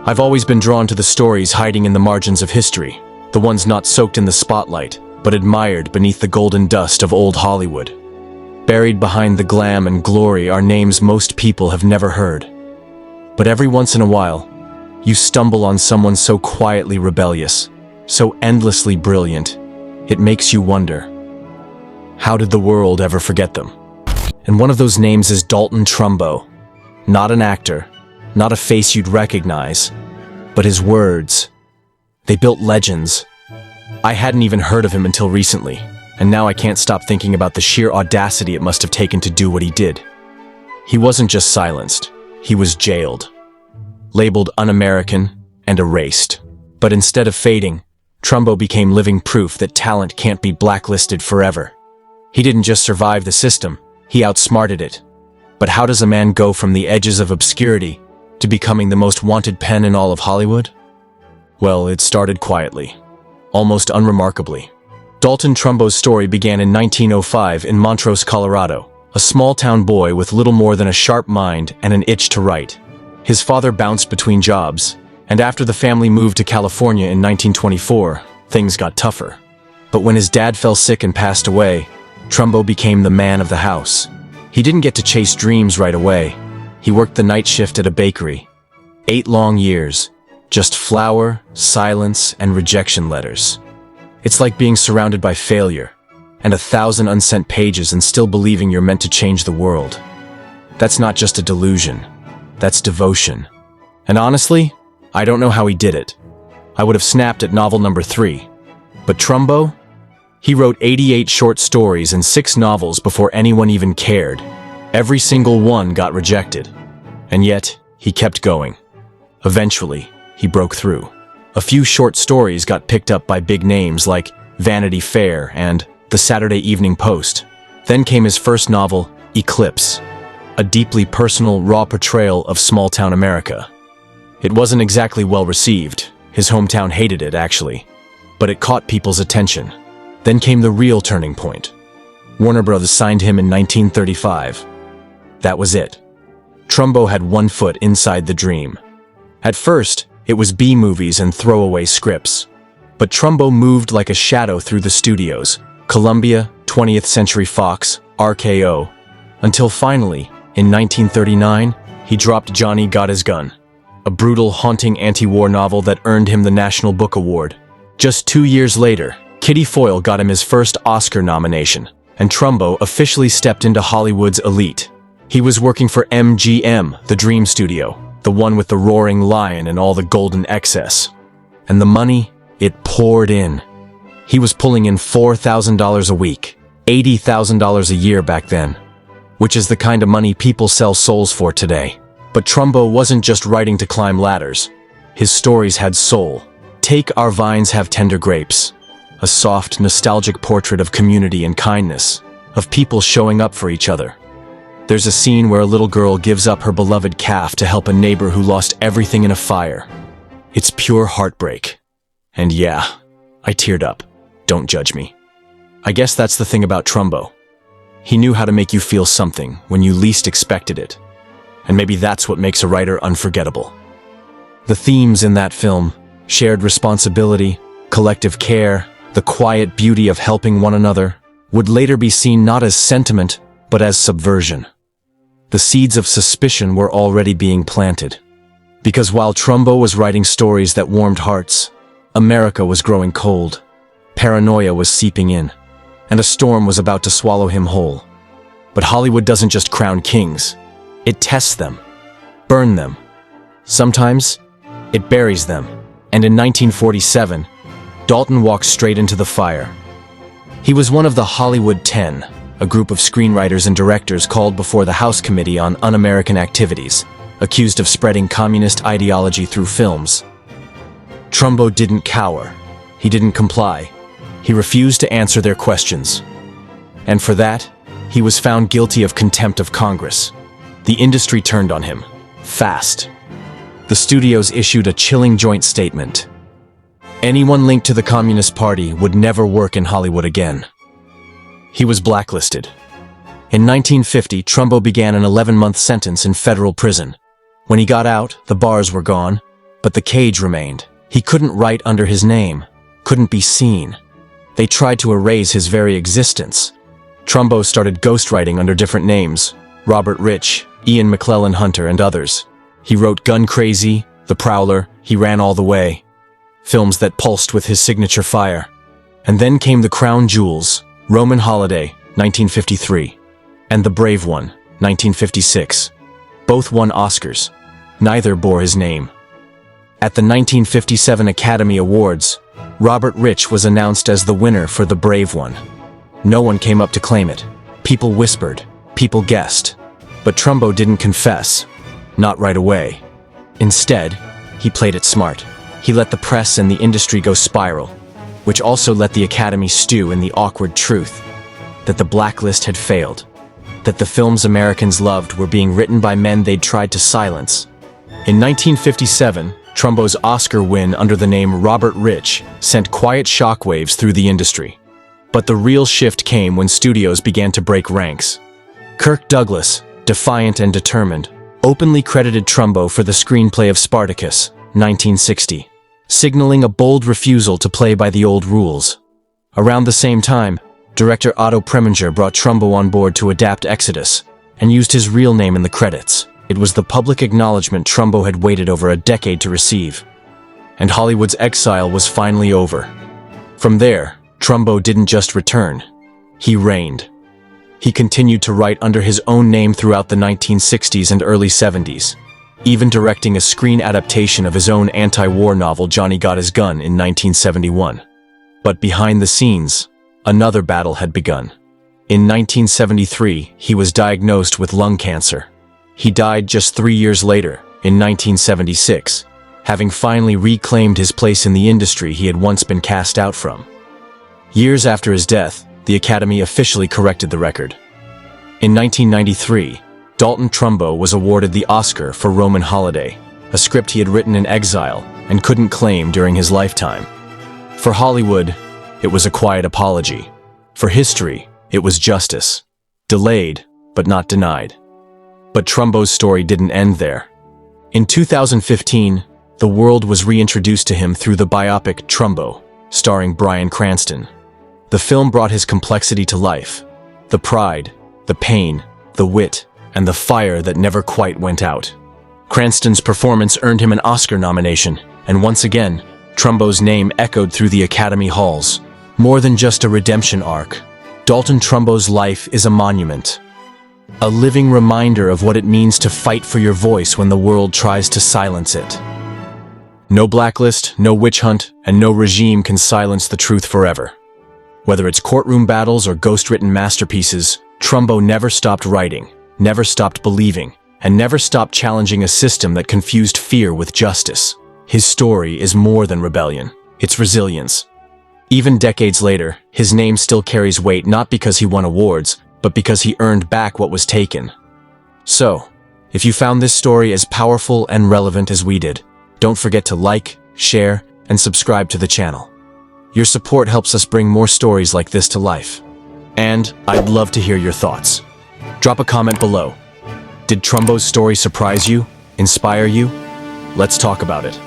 I've always been drawn to the stories hiding in the margins of history, the ones not soaked in the spotlight, but admired beneath the golden dust of old Hollywood. Buried behind the glam and glory are names most people have never heard. But every once in a while, you stumble on someone so quietly rebellious, so endlessly brilliant, it makes you wonder, how did the world ever forget them? And one of those names is Dalton Trumbo. Not an actor, not a face you'd recognize, but his words. They built legends. I hadn't even heard of him until recently, and now I can't stop thinking about the sheer audacity it must have taken to do what he did. He wasn't just silenced, he was jailed, labeled un-American and erased. But instead of fading, Trumbo became living proof that talent can't be blacklisted forever. He didn't just survive the system, he outsmarted it. But how does a man go from the edges of obscurity to becoming the most wanted pen in all of Hollywood? Well, it started quietly, almost unremarkably. Dalton Trumbo's story began in 1905 in Montrose, Colorado, a small-town boy with little more than a sharp mind and an itch to write. His father bounced between jobs, and after the family moved to California in 1924, things got tougher. But when his dad fell sick and passed away, Trumbo became the man of the house. He didn't get to chase dreams right away. He worked the night shift at a bakery. 8 long years, just flour, silence, and rejection letters. It's like being surrounded by failure, and 1,000 unsent pages and still believing you're meant to change the world. That's not just a delusion, that's devotion. And honestly, I don't know how he did it. I would have snapped at novel number 3. But Trumbo? He wrote 88 short stories and 6 novels before anyone even cared. Every single one got rejected. And yet, he kept going. Eventually, he broke through. A few short stories got picked up by big names like Vanity Fair and the Saturday Evening Post. Then came his first novel, Eclipse, a deeply personal, raw portrayal of small-town America. It wasn't exactly well received. His hometown hated it, actually. But it caught people's attention. Then came the real turning point. Warner Bros. Signed him in 1935. That was it. Trumbo had one foot inside the dream. At first, it was B-movies and throwaway scripts. But Trumbo moved like a shadow through the studios, Columbia, 20th Century Fox, RKO, until finally, in 1939, he dropped Johnny Got His Gun, a brutal, haunting anti-war novel that earned him the National Book Award. Just 2 years later, Kitty Foyle got him his first Oscar nomination, and Trumbo officially stepped into Hollywood's elite. He was working for MGM, the Dream Studio, the one with the roaring lion and all the golden excess. And the money, it poured in. He was pulling in $4,000 a week, $80,000 a year back then, which is the kind of money people sell souls for today. But Trumbo wasn't just writing to climb ladders. His stories had soul. Take Our Vines Have Tender Grapes, a soft, nostalgic portrait of community and kindness, of people showing up for each other. There's a scene where a little girl gives up her beloved calf to help a neighbor who lost everything in a fire. It's pure heartbreak. And yeah, I teared up. Don't judge me. I guess that's the thing about Trumbo. He knew how to make you feel something when you least expected it. And maybe that's what makes a writer unforgettable. The themes in that film, shared responsibility, collective care, the quiet beauty of helping one another, would later be seen not as sentiment, but as subversion. The seeds of suspicion were already being planted. Because while Trumbo was writing stories that warmed hearts, America was growing cold. Paranoia was seeping in, and a storm was about to swallow him whole. But Hollywood doesn't just crown kings. It tests them, burns them. Sometimes, it buries them. And in 1947, Dalton walked straight into the fire. He was one of the Hollywood 10, a group of screenwriters and directors called before the House Committee on Un-American Activities, accused of spreading communist ideology through films. Trumbo didn't cower. He didn't comply. He refused to answer their questions. And for that, he was found guilty of contempt of Congress. The industry turned on him, fast. The studios issued a chilling joint statement. Anyone linked to the Communist Party would never work in Hollywood again. He was blacklisted. In 1950, Trumbo began an 11-month sentence in federal prison. When he got out, the bars were gone, But the cage remained. He couldn't write under his name, couldn't be seen. They tried to erase his very existence. Trumbo started ghostwriting under different names: Robert Rich, Ian McClellan Hunter, and others. He wrote Gun Crazy, The Prowler, He Ran All the Way, films that pulsed with his signature fire. And then came the crown jewels, Roman Holiday, 1953, and The Brave One, 1956. Both won Oscars. Neither bore his name. At the 1957 Academy Awards, Robert Rich was announced as the winner for The Brave One. No one came up to claim it. People whispered, people guessed. But Trumbo didn't confess. Not right away. Instead, he played it smart. He let the press and the industry go spiral, which also let the Academy stew in the awkward truth that the Blacklist had failed, that the films Americans loved were being written by men they'd tried to silence. In 1957, Trumbo's Oscar win under the name Robert Rich sent quiet shockwaves through the industry. But the real shift came when studios began to break ranks. Kirk Douglas, defiant and determined, openly credited Trumbo for the screenplay of Spartacus, 1960, signaling a bold refusal to play by the old rules. Around the same time, director Otto Preminger brought Trumbo on board to adapt Exodus and used his real name in the credits. It was the public acknowledgement Trumbo had waited over a decade to receive. And Hollywood's exile was finally over. From there, Trumbo didn't just return. He reigned. He continued to write under his own name throughout the 1960s and early 70s, even directing a screen adaptation of his own anti-war novel Johnny Got His Gun in 1971. But behind the scenes, another battle had begun. In 1973, he was diagnosed with lung cancer. He died just 3 years later, in 1976, having finally reclaimed his place in the industry he had once been cast out from. Years after his death, the Academy officially corrected the record. In 1993, Dalton Trumbo was awarded the Oscar for Roman Holiday, a script he had written in exile and couldn't claim during his lifetime. For Hollywood, it was a quiet apology. For history, it was justice. Delayed, but not denied. But Trumbo's story didn't end there. In 2015, the world was reintroduced to him through the biopic Trumbo, starring Bryan Cranston. The film brought his complexity to life. The pride, the pain, the wit, and the fire that never quite went out. Cranston's performance earned him an Oscar nomination, and once again, Trumbo's name echoed through the Academy halls. More than just a redemption arc, Dalton Trumbo's life is a monument. A living reminder of what it means to fight for your voice when the world tries to silence it. No blacklist, no witch hunt, and no regime can silence the truth forever. Whether it's courtroom battles or ghost-written masterpieces, Trumbo never stopped writing, never stopped believing, and never stopped challenging a system that confused fear with justice. His story is more than rebellion. It's resilience. Even decades later, his name still carries weight not because he won awards, but because he earned back what was taken. So, if you found this story as powerful and relevant as we did, don't forget to like, share, and subscribe to the channel. Your support helps us bring more stories like this to life. And I'd love to hear your thoughts. Drop a comment below. Did Trumbo's story surprise you? Inspire you? Let's talk about it.